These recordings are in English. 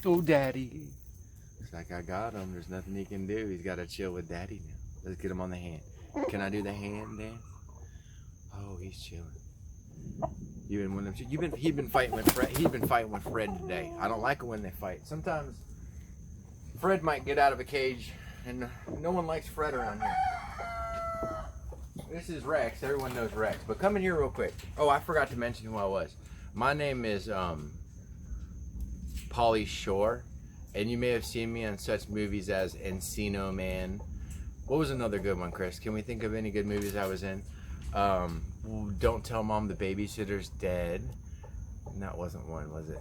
Oh, daddy. It's like, I got him. There's nothing he can do. He's got to chill with daddy now. Let's get him on the hand. Can I do the hand dance? Oh, he's chilling. He's been fighting with Fred. He's been fighting with Fred today. I don't like it when they fight. Sometimes Fred might get out of a cage, and no one likes Fred around here. This is Rex. Everyone knows Rex. But come in here real quick. Oh, I forgot to mention who I was. My name is Pauly Shore, and you may have seen me on such movies as Encino Man. What was another good one, Chris? Can we think of any good movies I was in? Don't Tell Mom the Babysitter's Dead. That wasn't one, was it?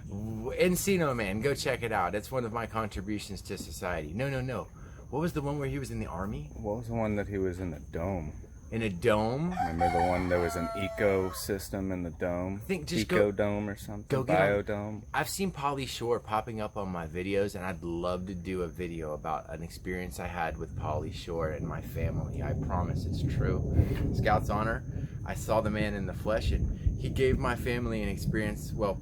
Encino Man. Go check it out. It's one of my contributions to society. No. What was the one where he was in the army? What was the one that he was in the dome? In a dome? Remember the one, there was an ecosystem in the dome? I think just Eco-dome or something? Biodome? I've seen Pauly Shore popping up on my videos, and I'd love to do a video about an experience I had with Pauly Shore and my family. I promise it's true. Scout's Honor, I saw the man in the flesh, and he gave my family an experience, well,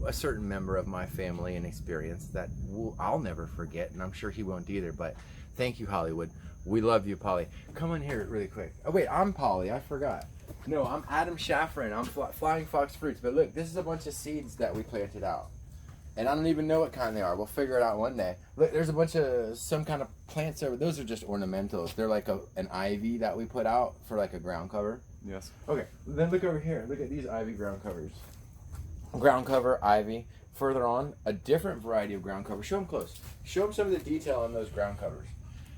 a certain member of my family an experience that I'll never forget, and I'm sure he won't either, but thank you, Hollywood. We love you, Pauly. Come in here really quick. Oh, wait, I'm Pauly. I forgot. No, I'm Adam Shaffrin. I'm Flying Fox Fruits. But look, this is a bunch of seeds that we planted out. And I don't even know what kind they are. We'll figure it out one day. Look, there's a bunch of some kind of plants over. Those are just ornamentals. They're like an ivy that we put out for like a ground cover. Yes. Okay, then look over here. Look at these ivy ground covers. Ground cover, ivy. Further on, a different variety of ground cover. Show them close. Show them some of the detail on those ground covers.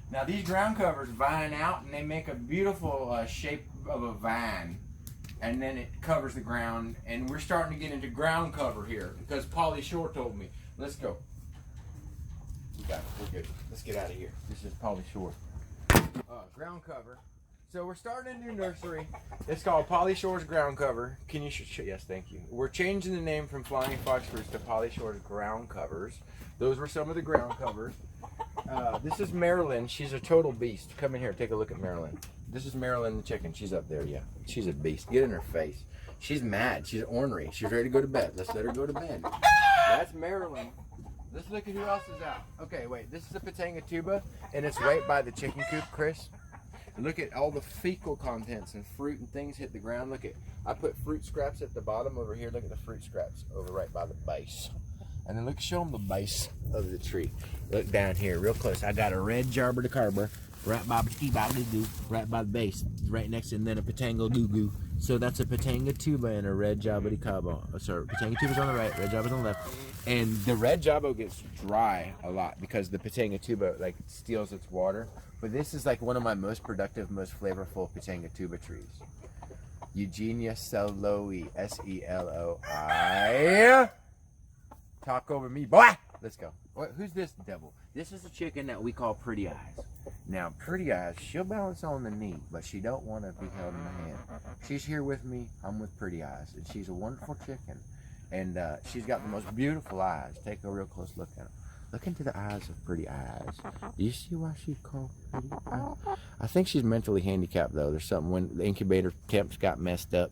Now these ground covers vine out, and they make a beautiful shape of a vine, and then it covers the ground, and we're starting to get into ground cover here because Pauly Shore told me. Let's go. We got it. We're good. Let's get out of here. This is Pauly Shore. Ground cover. So we're starting a new nursery. It's called Pauly Shore's Ground Cover. Can you yes, thank you. We're changing the name from Flying Fox Fruits to Pauly Shore's Ground Covers. Those were some of the ground covers. This is Marilyn. She's a total beast. Come in here. Take a look at Marilyn. This is Marilyn the chicken. She's up there, yeah. She's a beast. Get in her face. She's mad. She's ornery. She's ready to go to bed. Let's let her go to bed. That's Marilyn. Let's look at who else is out. Okay, wait. This is a Patanga tuba, and it's right by the chicken coop, Chris. And look at all the fecal contents and fruit and things hit the ground. Look at, I put fruit scraps at the bottom over here. Look at the fruit scraps over right by the base. And then look, show them the base of the tree. Look down here, real close. I got a red jarber de carber right by the base, right next to, and then a Patanga goo. So that's a Patanga tuba and a red jabba de cabo. Sorry, Patanga tuba's on the right, red jabba's on the left. And the red jabbo gets dry a lot because the Patanga tuba like steals its water. But this is like one of my most productive, most flavorful Patanga tuba trees. Eugenia Seloi, S-E-L-O-I. Talk over me, boy. Let's go. Who's this devil? This is a chicken that we call Pretty Eyes. Now, Pretty Eyes, she'll balance on the knee, but she don't want to be held in the hand. She's here with me. I'm with Pretty Eyes, and she's a wonderful chicken. And she's got the most beautiful eyes. Take a real close look at them. Look into the eyes of Pretty Eyes. Do you see why she's called Pretty Eyes? I think she's mentally handicapped, though. There's something when the incubator temps got messed up.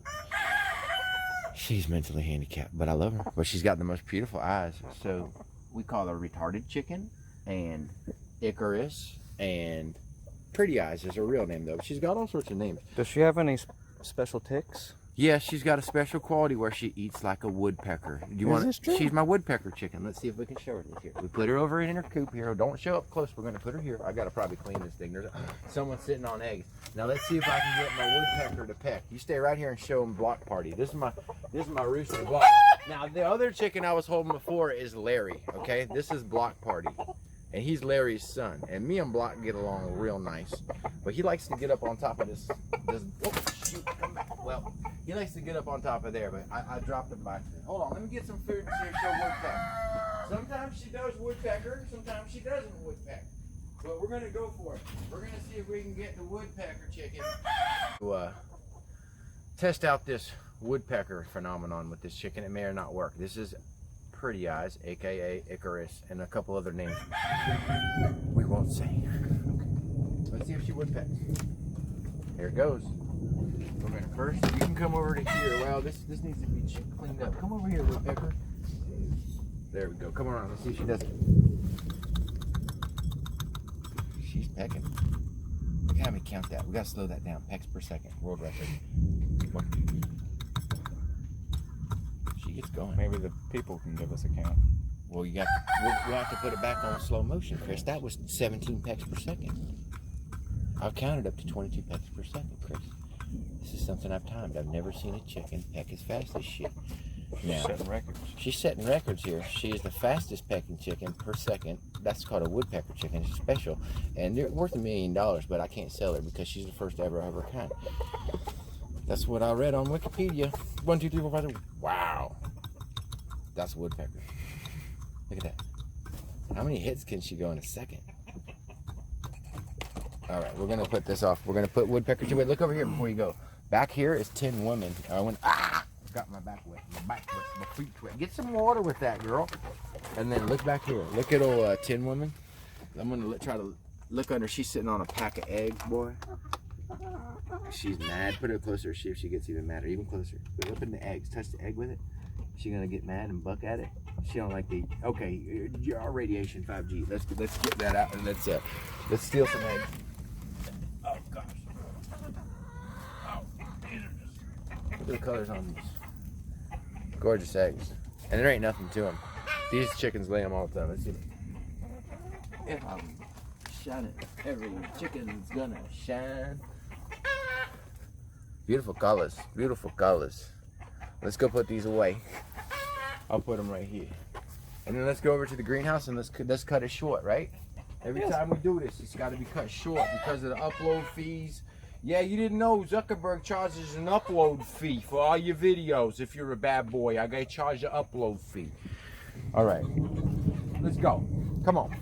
She's mentally handicapped, but I love her. But she's got the most beautiful eyes. So we call her Retarded Chicken and Icarus and Pretty Eyes is her real name, though. She's got all sorts of names. Does she have any special ticks? Yeah, she's got a special quality where she eats like a woodpecker. Do you want? She's my woodpecker chicken. Let's see if we can show her this here. We put her over in her coop here. Don't show up close. We're going to put her here. I got to probably clean this thing. There's someone sitting on eggs. Now let's see if I can get my woodpecker to peck. You stay right here and show them Block Party. This is my rooster Block. Now the other chicken I was holding before is Larry. Okay, this is Block Party, and he's Larry's son. And me and Block get along real nice, but he likes to get up on top of this. Oh shoot! Come back. Well. He likes to get up on top of there, but I dropped him by accident. Hold on, let me get some food and see if she'll woodpecker. Sometimes she does woodpecker, sometimes she doesn't woodpecker. But we're going to go for it. We're going to see if we can get the woodpecker chicken to test out this woodpecker phenomenon with this chicken. It may or not work. This is Pretty Eyes, a.k.a. Icarus, and a couple other names we won't say. Okay. Let's see if she woodpecks. Here it goes. We're going to first, you can come over to here. Well, this needs to be cleaned up. Come over here, woodpecker. There we go. Come on, let's see if she does it. She's pecking. Look how many count that. We gotta slow that down. Pecks per second. World record. She gets going. Maybe the people can give us a count. Well, we'll have to put it back on slow motion, Chris. That was 17 pecks per second. I've counted up to 22 pecks per second, Chris. This is something I've timed. I've never seen a chicken peck as fast as she. Now, Setting records. she's setting records here. She is the fastest pecking chicken per second. That's called a woodpecker chicken. It's special. And they're worth $1 million, but I can't sell her because she's the first ever of her kind. That's what I read on Wikipedia. 1, 2, 3, 4, 5, 6. Wow. That's a woodpecker. Look at that. How many hits can she go in a second? All right, we're going to put this off. We're going to put woodpecker to it. Look over here before you go. Back here is 10 women. Got my back wet. My feet wet. Get some water with that, girl. And then look back here. Look at old 10 women. I'm going to try to look under. She's sitting on a pack of eggs, boy. She's mad. Put her closer. See if she gets even madder. Even closer. Open the eggs. Touch the egg with it. She gonna get mad and buck at it. She don't like the. Okay, our radiation 5G. Let's get that out and let's steal some eggs. Oh gosh. Oh, these are just. Look at the colors on these. Gorgeous eggs, and there ain't nothing to them. These chickens lay them all the time. Let's see. If I'm shining, every chicken's gonna shine. Beautiful colors. Beautiful colors. Let's go put these away. I'll put them right here. And then let's go over to the greenhouse and let's cut it short, right? Every time we do this, it's got to be cut short because of the upload fees. Yeah, you didn't know Zuckerberg charges an upload fee for all your videos. If you're a bad boy, I got to charge an upload fee. All right, let's go. Come on.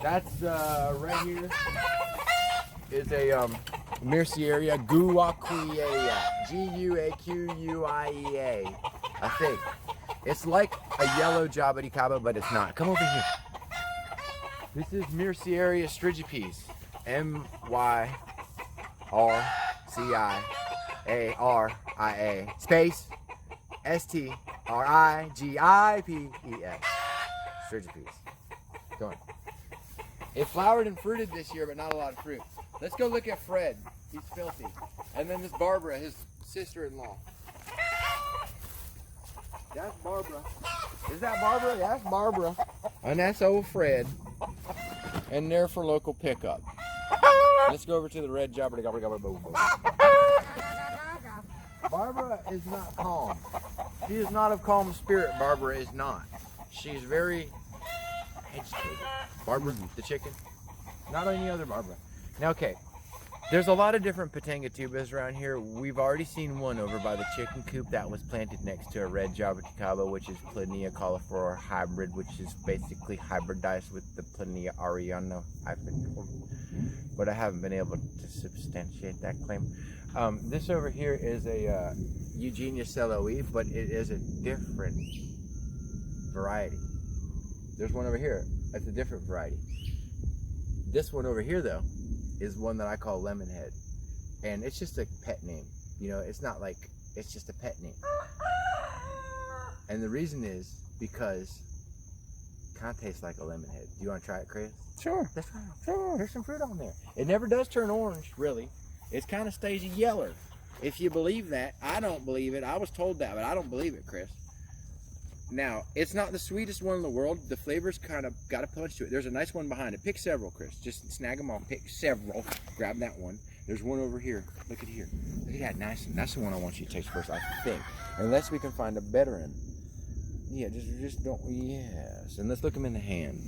That's right here is a Merceria guaquiea, Guaquiea, I think. It's like a yellow jabuticaba, but it's not. Come over here. This is Merceria strigipes, Myrciaria, space Strigipes, strigipes. Go on. It flowered and fruited this year, but not a lot of fruit. Let's go look at Fred. He's filthy. And then this Barbara, his sister-in-law. That's Barbara. Is that Barbara? Yeah, that's Barbara. And that's old Fred. And they're for local pickup. Let's go over to the red jobber. Barbara is not calm. She is not of calm spirit. Barbara is not. She's very agitated. Barbara, the chicken. Not any other Barbara. Now, okay. There's a lot of different Patangatubas around here. We've already seen one over by the chicken coop that was planted next to a red jabuticaba, which is Plinia cauliflower hybrid, which is basically hybridized with the Plinia ariana hybrid. But I haven't been able to substantiate that claim. This over here is a Eugenia celoe, but it is a different variety. There's one over here. That's a different variety. This one over here, though, is one that I call Lemonhead. And it's just a pet name. You know, it's not like, it's just a pet name. And the reason is because it kind of tastes like a lemon head. Do you want to try it, Chris? Sure. Let's try it. Sure. There's some fruit on there. It never does turn orange, really. It kind of stays yeller. If you believe that, I don't believe it. I was told that, but I don't believe it, Chris. Now, it's not the sweetest one in the world. The flavor's kind of got a punch to it. There's a nice one behind it. Pick several, Chris. Just snag them all. Pick several. Grab that one. There's one over here. Look at here. Look at that nice one. That's the one I want you to taste first, I think. Unless we can find a better one. Yeah, just don't. Yes. And let's look them in the hand.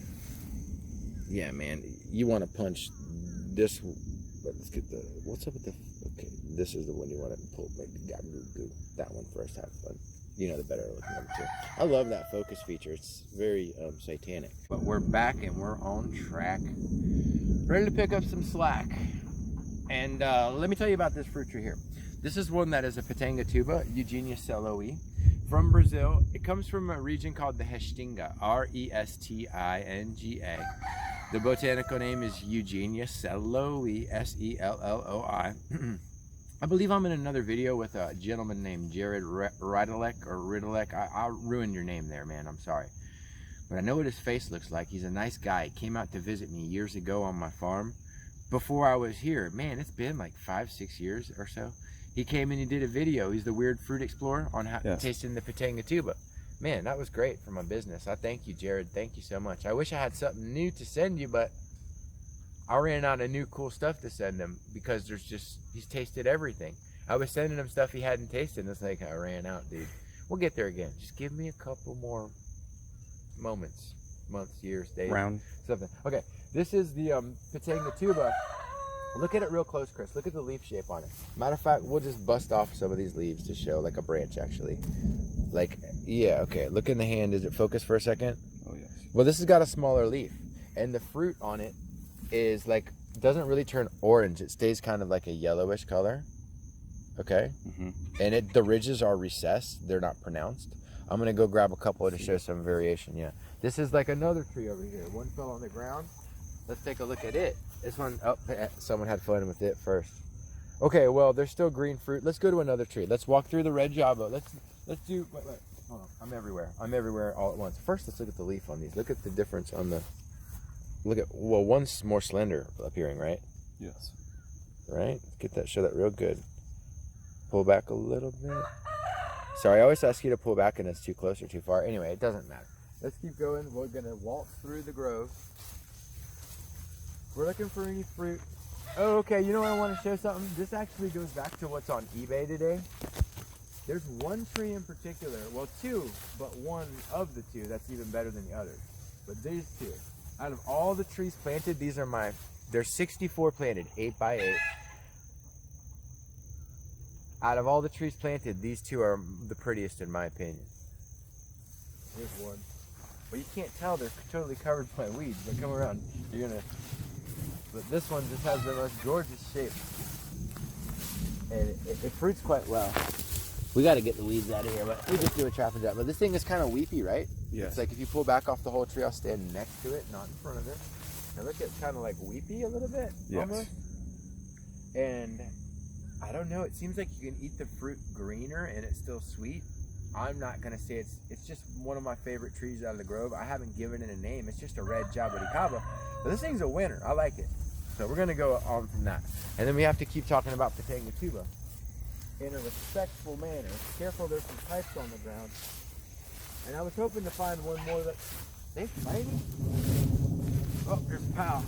Yeah, man. You want to punch this. Let's get the. What's up with the. Okay, this is the one you want to pull. Make the goo. That one first. Have fun. You know, the better looking one too. I love that focus feature. It's very satanic. But we're back and we're on track. Ready to pick up some slack. And let me tell you about this fruit tree here. This is one that is a Patangatuba, Eugenia celoe, from Brazil. It comes from a region called the Restinga, Restinga. The botanical name is Eugenia celoe, Selloi. I believe I'm in another video with a gentleman named Jared Ridalek. I'll ruin your name there, man. I'm sorry. But I know what his face looks like. He's a nice guy. He came out to visit me years ago on my farm. Before I was here, man, it's been like 5-6 years or so. He came and he did a video. He's the weird fruit explorer on how tasting the Pitanga tuba. Man, that was great for my business. I thank you, Jared. Thank you so much. I wish I had something new to send you, but I ran out of new cool stuff to send him because he's tasted everything. I was sending him stuff he hadn't tasted, and it's like I ran out, dude. We'll get there again. Just give me a couple more moments, months, years, days, something. Okay, this is the Pitanga tuba. Look at it real close, Chris. Look at the leaf shape on it. Matter of fact, we'll just bust off some of these leaves to show like a branch, actually. Like, yeah, okay. Look in the hand. Is it focused for a second? Oh, yes. Well, this has got a smaller leaf, and the fruit on it is like, doesn't really turn orange. It stays kind of like a yellowish color. Okay? And the ridges are recessed. They're not pronounced. I'm going to go grab a couple to show some variation, yeah. This is like another tree over here. One fell on the ground. Let's take a look at it. This one, oh, someone had fun with it first. Okay, well, there's still green fruit. Let's go to another tree. Let's walk through the red java. Let's do, wait, hold on. I'm everywhere all at once. First, let's look at the leaf on these. Look at the difference on the, well, one's more slender appearing, right? Yes. Right? Show that real good. Pull back a little bit. Sorry, I always ask you to pull back and it's too close or too far. Anyway, it doesn't matter. Let's keep going. We're gonna walk through the grove. We're looking for any fruit. Oh, okay, you know what, I want to show something? This actually goes back to what's on eBay today. There's one tree in particular, well, two, but one of the two that's even better than the others. But these two, out of all the trees planted, these are there's 64 planted, 8 by 8. Out of all the trees planted, these two are the prettiest in my opinion. Here's one. Well, you can't tell, they're totally covered by weeds, but come around, you're gonna... But this one just has the most gorgeous shape. And it fruits quite well. We got to get the weeds out of here, but we just do a trap and drop. But this thing is kind of weepy, right? Yes. It's like if you pull back off the whole tree, I'll stand next to it, not in front of it. And look, it's kind of like weepy a little bit, almost. And I don't know, it seems like you can eat the fruit greener and it's still sweet. I'm not going to say it's just one of my favorite trees out of the grove. I haven't given it a name. It's just a red jabuticaba. But this thing's a winner. I like it. So we're going to go on from that. And then we have to keep talking about Pitanga tuba in a respectful manner. Careful, there's some pipes on the ground. And I was hoping to find one more that... They fighting? Oh, there's a pal.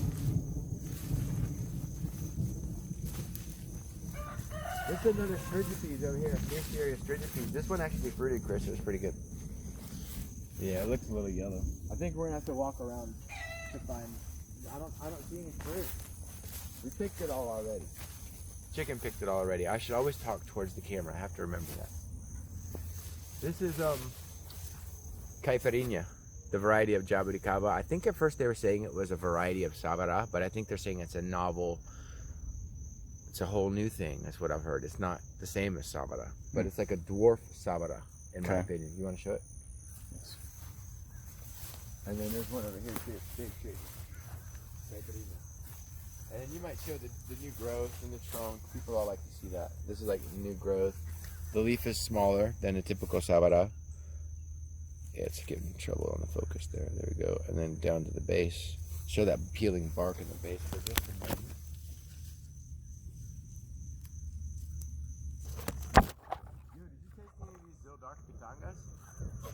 This is another strigipes over here. Mysterious strigipes. This one actually fruited, Chris. It was pretty good. Yeah, it looks a little yellow. I think we're gonna have to walk around to find. I don't see any fruit. We picked it all already. Chicken picked it all already. I should always talk towards the camera. I have to remember that. This is caipirinha, the variety of jabuticaba. I think at first they were saying it was a variety of sabara, but I think they're saying it's a novel. It's a whole new thing. That's what I've heard. It's not the same as sabara, but it's like a dwarf sabara, in my opinion. You want to show it? Yes. And then there's one over here too. Big tree. And then you might show the new growth in the trunk. People all like to see that. This is like new growth. The leaf is smaller than a typical sabara. Yeah, it's getting in trouble on the focus there. There we go. And then down to the base. Show that peeling bark in the base for just a moment.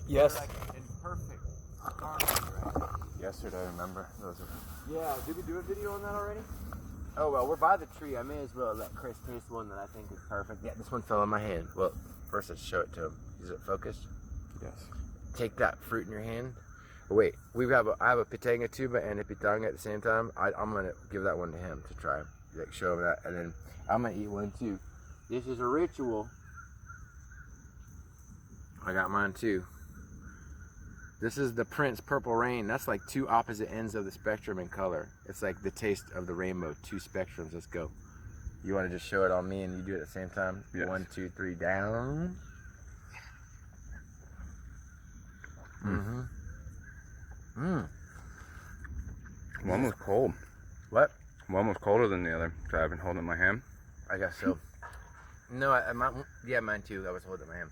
Yes. Like in perfect harmony, right? Yesterday, I remember. Those are... Yeah, did we do a video on that already? Oh, well, we're by the tree. I may as well let Chris taste one that I think is perfect. Yeah, this one fell in my hand. Well, first let's show it to him. Is it focused? Yes. Take that fruit in your hand. Oh, wait, I have a Pitanga tuba and a pitanga at the same time. I'm going to give that one to him to try. Like, show him that, and then I'm going to eat one too. This is a ritual. I got mine too. This is the Prince Purple Rain. That's like two opposite ends of the spectrum in color. It's like the taste of the rainbow, two spectrums. Let's go. You want to just show it on me and you do it at the same time? Yes. 1, 2, 3, down. Mm-hmm. Mm. One was cold. What? One was colder than the other, so I've been holding it in my hand. I guess so. No, mine too. I was holding my hand.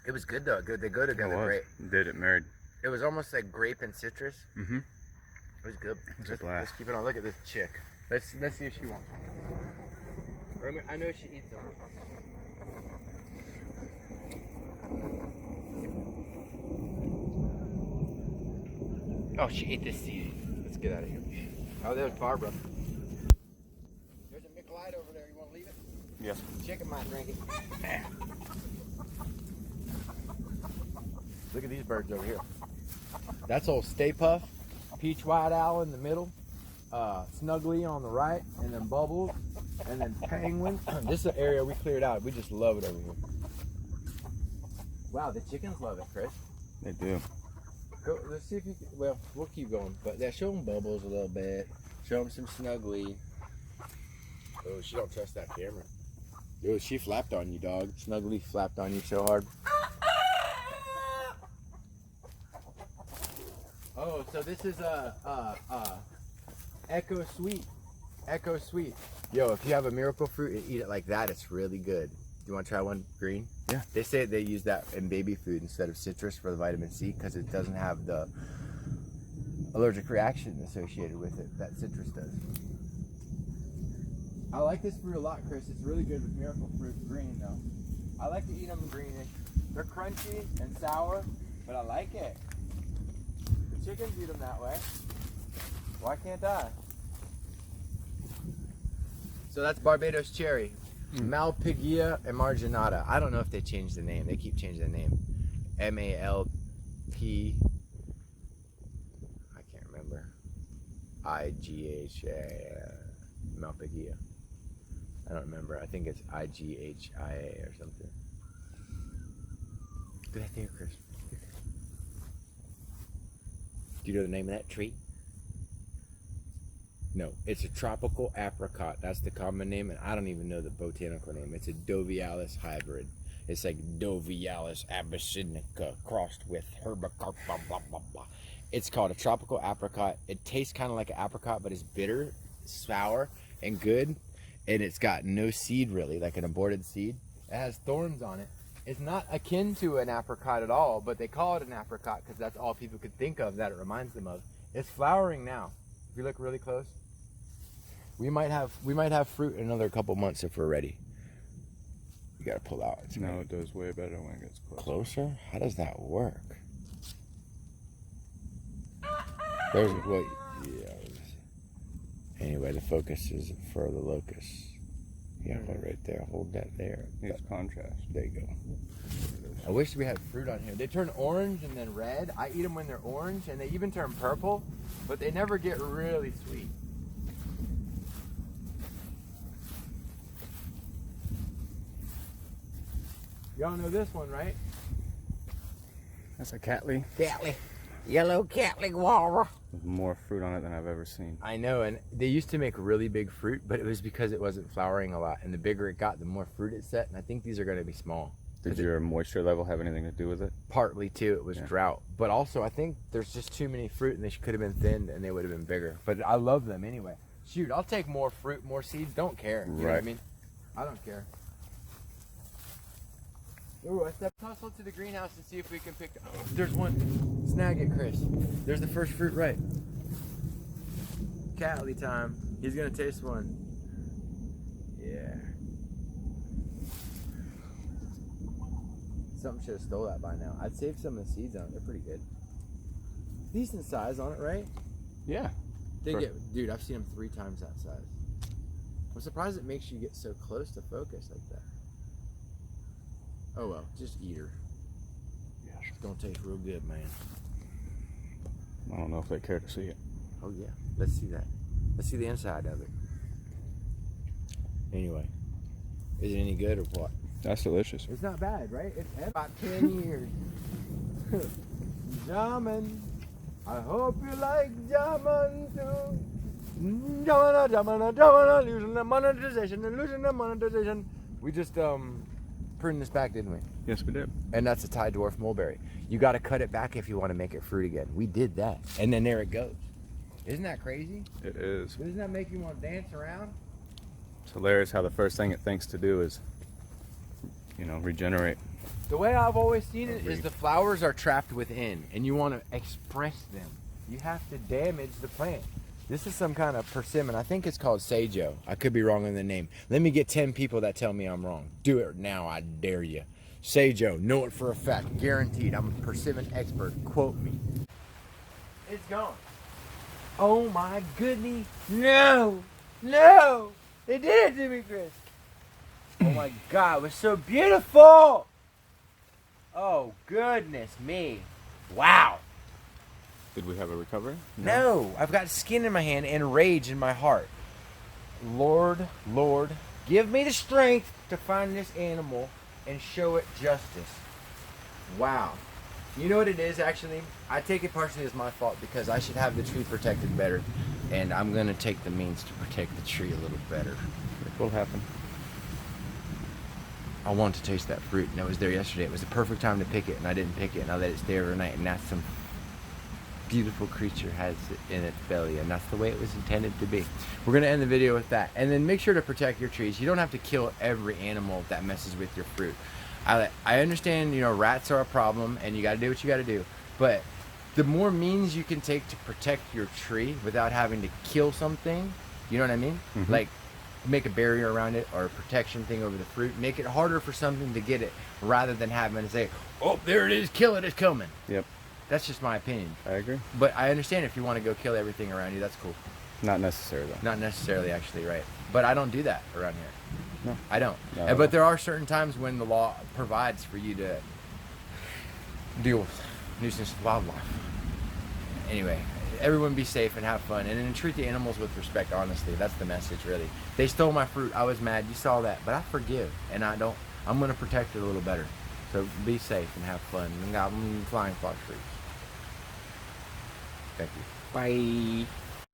It was good though. Good. They go together great. Did it married? It was almost like grape and citrus. Mm-hmm. It was good. It's a Let's blast. keep it on. Look at this chick. Let's see if she wants one. I know she eats them. Oh, she ate this seed. Let's get out of here. Oh, there's Barbara. There's a Michelob over there. You want to leave it? Yes. Chicken might drink it. Look at these birds over here. That's old Stay Puff, Peach White Owl in the middle, Snuggly on the right, and then Bubbles, and then Penguin. This is an area we cleared out. We just love it over here. Wow, the chickens love it, Chris. They do. Go, let's see if you can, well, we'll keep going. But yeah, show them Bubbles a little bit. Show them some Snuggly. Oh, she don't trust that camera. Yo, she flapped on you, dog. Snuggly flapped on you so hard. Oh, so this is Echo Sweet. Echo Sweet. Yo, if you have a miracle fruit and eat it like that, it's really good. Do you want to try one green? Yeah. They say they use that in baby food instead of citrus for the vitamin C because it doesn't have the allergic reaction associated with it that citrus does. I like this fruit a lot, Chris. It's really good with miracle fruit green, though. I like to eat them greenish. They're crunchy and sour, but I like it. The chickens eat them that way. Why can't I? So that's Barbados cherry. Malpighiaea and marginata. I don't know if they changed the name. They keep changing the name. M-A-L-P. I can't remember. I-G-H-A. Malpighiaea. I don't remember. I think it's I-G-H-I-A or something. Good idea, Chris. Do you know the name of that tree? No, it's a tropical apricot. That's the common name, and I don't even know the botanical name. It's a Dovialis hybrid. It's like Dovialis abyssinica crossed with herbicarp, blah, blah, blah, blah. It's called a tropical apricot. It tastes kind of like an apricot, but it's bitter, sour, and good. And it's got no seed, really, like an aborted seed. It has thorns on it. It's not akin to an apricot at all, but they call it an apricot because that's all people could think of that it reminds them of. It's flowering now. If you look really close, we might have fruit in another couple months if we're ready. You gotta pull out. No, it does way better when it gets close. Closer? How does that work? There's what? Yeah. Anyway, the focus is for the locust. Yeah, right there. Hold that there. It's contrast. There you go. I wish we had fruit on here. They turn orange and then red. I eat them when they're orange, and they even turn purple, but they never get really sweet. Y'all know this one, right? That's a Catley. Catley. Yellow Catley guava. With more fruit on it than I've ever seen. I know, and they used to make really big fruit, but it was because it wasn't flowering a lot. And the bigger it got, the more fruit it set. And I think these are going to be small. Did your moisture level have anything to do with it? Partly too, it was drought. But also, I think there's just too many fruit, and they could have been thinned, and they would have been bigger. But I love them anyway. Shoot, I'll take more fruit, more seeds. Don't care. You know what I mean? I don't care. Ooh, I stepped hustle to the greenhouse and see if we can pick. Oh, there's one. Snag it, Chris. There's the first fruit right. Catley time. He's gonna taste one. Yeah. Something should have stole that by now. I'd save some of the seeds on it. They're pretty good. Decent size on it, right? Yeah. They get, dude, I've seen them 3 times that size. I'm surprised it makes you get so close to focus like that. Oh well, just eat her. Yeah. It's gonna taste real good, man. I don't know if they care to see it. Oh yeah, let's see that. Let's see the inside of it. Anyway, is it any good or what? That's delicious. It's not bad, right? It's about 10 years. Jamming. I hope you like jamming too. Jamming, losing the monetization and losing the monetization. We just pruned this back, didn't we? Yes, we did. And that's a Thai dwarf mulberry. You got to cut it back if you want to make it fruit again. We did that, and then there it goes. Isn't that crazy? It is. Doesn't that make you want to dance around? It's hilarious how the first thing it thinks to do is you know, regenerate. The way I've always seen it is the flowers are trapped within, and you want to express them. You have to damage the plant. This is some kind of persimmon. I think it's called THO. I could be wrong on the name. Let me get 10 people that tell me I'm wrong. Do it now, I dare you. THO, know it for a fact, guaranteed. I'm a persimmon expert. Quote me. It's gone. Oh my goodness. No, no. They did it to me, Chris. Oh my God, it was so beautiful. Oh goodness me. Wow. Did we have a recovery? No, I've got skin in my hand and rage in my heart. Lord, Lord, give me the strength to find this animal and show it justice. Wow. You know what it is, actually? I take it partially as my fault because I should have the tree protected better, and I'm going to take the means to protect the tree a little better. It will happen. I want to taste that fruit, and I was there yesterday. It was the perfect time to pick it, and I didn't pick it, and I let it stay overnight, and that's some beautiful creature has it in its belly, and that's the way it was intended to be. We're going to end the video with that, and then make sure to protect your trees. You don't have to kill every animal that messes with your fruit. I understand, you know, rats are a problem, and you got to do what you got to do, but the more means you can take to protect your tree without having to kill something, you know what I mean? Mm-hmm. Like make a barrier around it or a protection thing over the fruit, make it harder for something to get it rather than having to say, oh, there it is, kill it, it's coming. Yep. That's just my opinion. I agree. But I understand if you want to go kill everything around you, that's cool. Not necessary though. Not necessarily, actually, right? But I don't do that around here. No. I don't. No. But there are certain times when the law provides for you to deal with nuisance wildlife. Anyway, everyone be safe and have fun, and then treat the animals with respect. Honestly, that's the message, really. They stole my fruit. I was mad. You saw that, but I forgive, and I don't. I'm gonna protect it a little better. So be safe and have fun. And got flying fox fruits. Thank you. Bye.